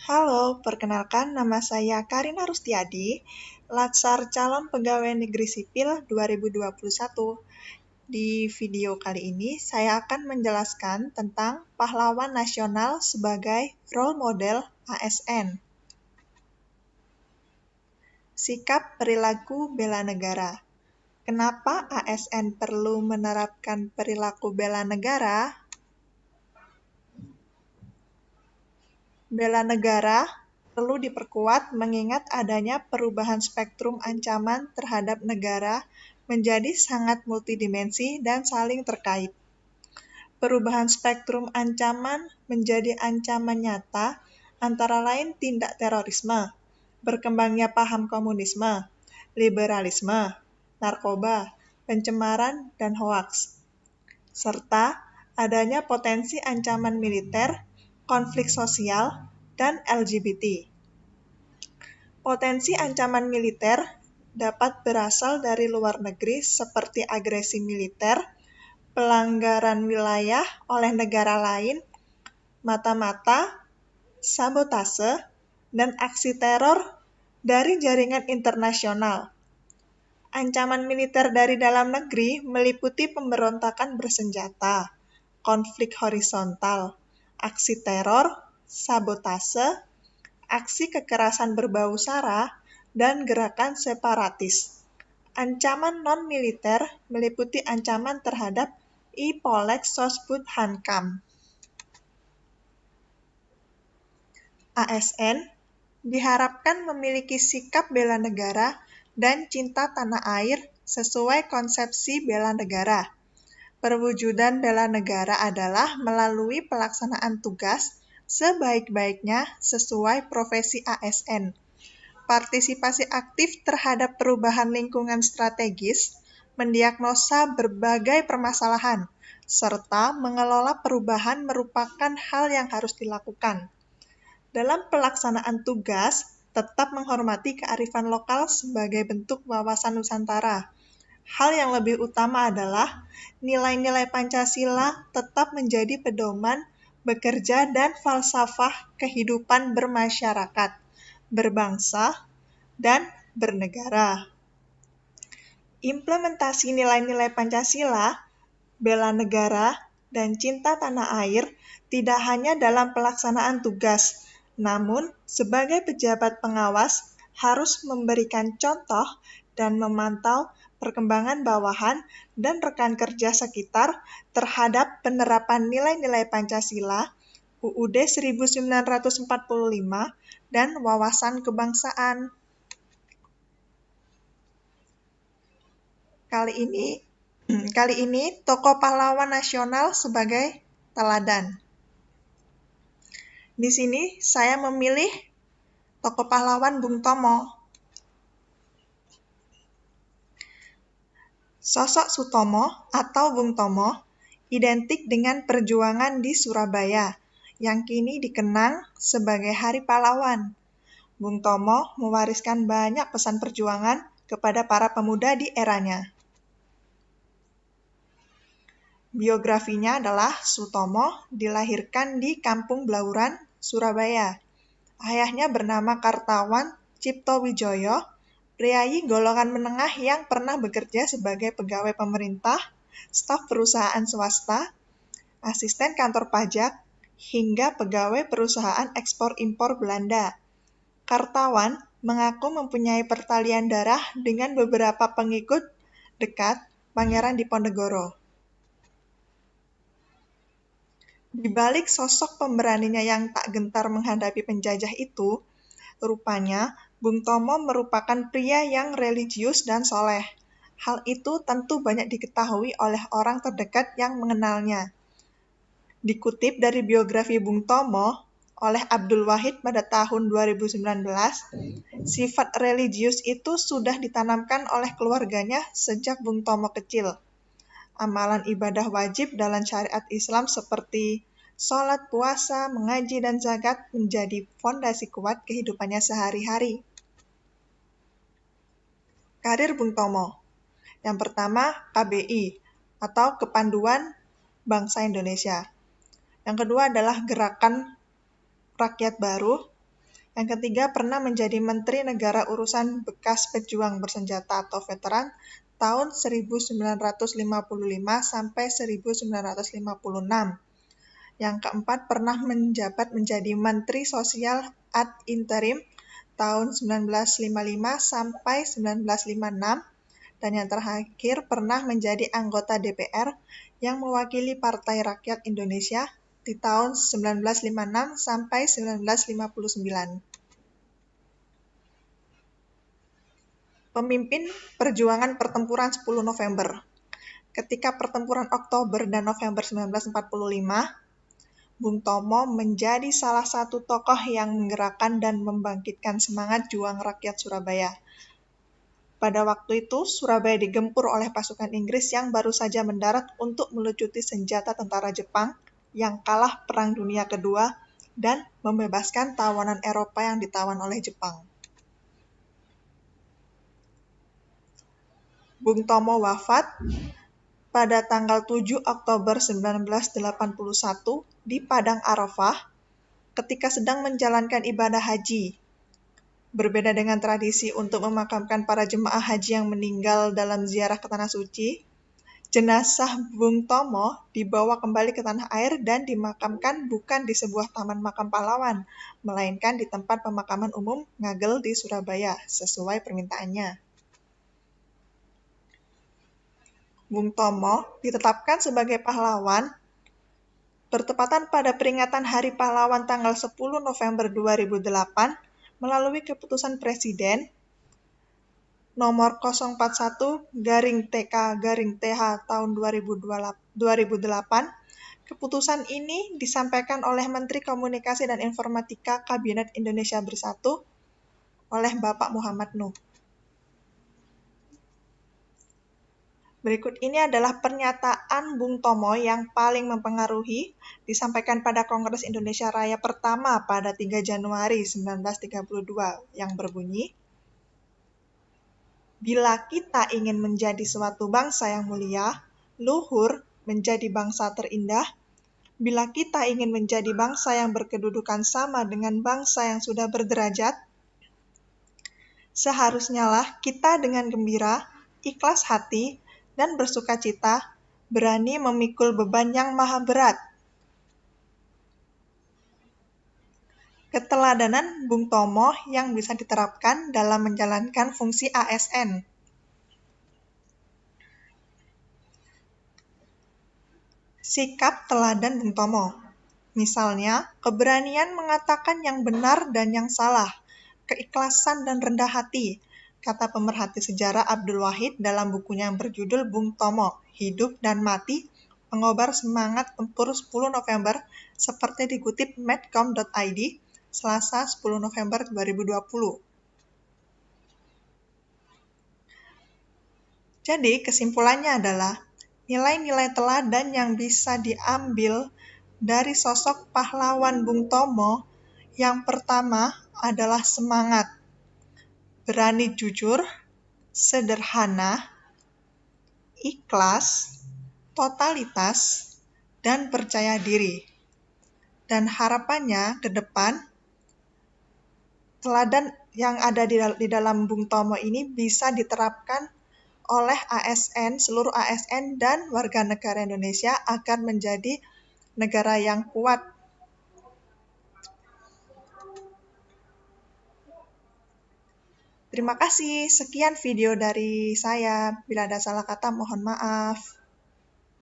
Halo, perkenalkan nama saya Karina Rustiadi, Latsar Calon Pegawai Negeri Sipil 2021. Di video kali ini, saya akan menjelaskan tentang pahlawan nasional sebagai role model ASN. Sikap perilaku bela negara. Kenapa ASN perlu menerapkan perilaku bela negara? Bela negara perlu diperkuat mengingat adanya perubahan spektrum ancaman terhadap negara menjadi sangat multidimensi dan saling terkait. Perubahan spektrum ancaman menjadi ancaman nyata antara lain tindak terorisme, berkembangnya paham komunisme, liberalisme, narkoba, pencemaran, dan hoaks, serta adanya potensi ancaman militer, konflik sosial, dan LGBT. Potensi ancaman militer dapat berasal dari luar negeri seperti agresi militer, pelanggaran wilayah oleh negara lain, mata-mata, sabotase, dan aksi teror dari jaringan internasional. Ancaman militer dari dalam negeri meliputi pemberontakan bersenjata, konflik horizontal, aksi teror, sabotase, aksi kekerasan berbau sara, dan gerakan separatis. Ancaman non-militer meliputi ancaman terhadap I-Polek Sosbud Hankam. ASN diharapkan memiliki sikap bela negara dan cinta tanah air sesuai konsepsi bela negara. Perwujudan bela negara adalah melalui pelaksanaan tugas sebaik-baiknya sesuai profesi ASN. Partisipasi aktif terhadap perubahan lingkungan strategis, mendiagnosa berbagai permasalahan, serta mengelola perubahan merupakan hal yang harus dilakukan. Dalam pelaksanaan tugas, tetap menghormati kearifan lokal sebagai bentuk wawasan Nusantara. Hal yang lebih utama adalah nilai-nilai Pancasila tetap menjadi pedoman bekerja dan falsafah kehidupan bermasyarakat, berbangsa, dan bernegara. Implementasi nilai-nilai Pancasila, bela negara, dan cinta tanah air tidak hanya dalam pelaksanaan tugas, namun sebagai pejabat pengawas harus memberikan contoh dan memantau perkembangan bawahan dan rekan kerja sekitar terhadap penerapan nilai-nilai Pancasila, UUD 1945, dan wawasan kebangsaan. Kali ini tokoh pahlawan nasional sebagai teladan. Di sini saya memilih tokoh pahlawan Bung Tomo. Sosok Sutomo atau Bung Tomo identik dengan perjuangan di Surabaya, yang kini dikenang sebagai Hari Pahlawan. Bung Tomo mewariskan banyak pesan perjuangan kepada para pemuda di eranya. Biografinya adalah Sutomo dilahirkan di Kampung Blauran, Surabaya. Ayahnya bernama Kartawan Cipto Wijoyo, priayi golongan menengah yang pernah bekerja sebagai pegawai pemerintah, staf perusahaan swasta, asisten kantor pajak, hingga pegawai perusahaan ekspor-impor Belanda. Kartawan mengaku mempunyai pertalian darah dengan beberapa pengikut dekat Pangeran Diponegoro. Di balik sosok pemberaninya yang tak gentar menghadapi penjajah itu, rupanya Bung Tomo merupakan pria yang religius dan soleh. Hal itu tentu banyak diketahui oleh orang terdekat yang mengenalnya. Dikutip dari biografi Bung Tomo oleh Abdul Wahid pada tahun 2019, sifat religius itu sudah ditanamkan oleh keluarganya sejak Bung Tomo kecil. Amalan ibadah wajib dalam syariat Islam seperti sholat, puasa, mengaji, dan zakat menjadi fondasi kuat kehidupannya sehari-hari. Karir Bung Tomo. Yang pertama, KBI atau Kepanduan Bangsa Indonesia. Yang kedua adalah Gerakan Rakyat Baru. Yang ketiga, pernah menjadi Menteri Negara Urusan Bekas Pejuang Bersenjata atau Veteran tahun 1955 sampai 1956. Yang keempat, pernah menjabat menjadi Menteri Sosial ad interim tahun 1955 sampai 1956. Dan yang terakhir, pernah menjadi anggota DPR yang mewakili Partai Rakyat Indonesia di tahun 1956 sampai 1959. Pemimpin Perjuangan Pertempuran 10 November. Ketika pertempuran Oktober dan November 1945, Bung Tomo menjadi salah satu tokoh yang menggerakkan dan membangkitkan semangat juang rakyat Surabaya. Pada waktu itu, Surabaya digempur oleh pasukan Inggris yang baru saja mendarat untuk melucuti senjata tentara Jepang yang kalah Perang Dunia Kedua dan membebaskan tawanan Eropa yang ditawan oleh Jepang. Bung Tomo wafat pada tanggal 7 Oktober 1981 di Padang Arafah ketika sedang menjalankan ibadah haji. Berbeda dengan tradisi untuk memakamkan para jemaah haji yang meninggal dalam ziarah ke Tanah Suci, jenazah Bung Tomo dibawa kembali ke tanah air dan dimakamkan bukan di sebuah taman makam pahlawan, melainkan di tempat pemakaman umum Ngagel di Surabaya, sesuai permintaannya. Bung Tomo ditetapkan sebagai pahlawan bertepatan pada peringatan Hari Pahlawan tanggal 10 November 2008 melalui keputusan Presiden nomor 041/TK/TH tahun 2008. Keputusan ini disampaikan oleh Menteri Komunikasi dan Informatika Kabinet Indonesia Bersatu oleh Bapak Muhammad Nuh. Berikut ini adalah pernyataan Bung Tomo yang paling mempengaruhi, disampaikan pada Kongres Indonesia Raya pertama pada 3 Januari 1932 yang berbunyi, "Bila kita ingin menjadi suatu bangsa yang mulia, luhur, menjadi bangsa terindah, bila kita ingin menjadi bangsa yang berkedudukan sama dengan bangsa yang sudah berderajat, seharusnya lah kita dengan gembira, ikhlas hati, dan bersukacita berani memikul beban yang maha berat." Keteladanan Bung Tomo yang bisa diterapkan dalam menjalankan fungsi ASN. Sikap teladan Bung Tomo. Misalnya, keberanian mengatakan yang benar dan yang salah, keikhlasan dan rendah hati, kata pemerhati sejarah Abdul Wahid dalam bukunya yang berjudul Bung Tomo, Hidup dan Mati, Pengobar Semangat Tempur 10 November, seperti dikutip medcom.id, Selasa 10 November 2020. Jadi, kesimpulannya adalah, nilai-nilai teladan yang bisa diambil dari sosok pahlawan Bung Tomo, yang pertama adalah semangat, berani jujur, sederhana, ikhlas, totalitas, dan percaya diri. Dan harapannya ke depan, teladan yang ada di dalam Bung Tomo ini bisa diterapkan oleh ASN, seluruh ASN dan warga negara Indonesia agar menjadi negara yang kuat. Terima kasih, sekian video dari saya. Bila ada salah kata, mohon maaf.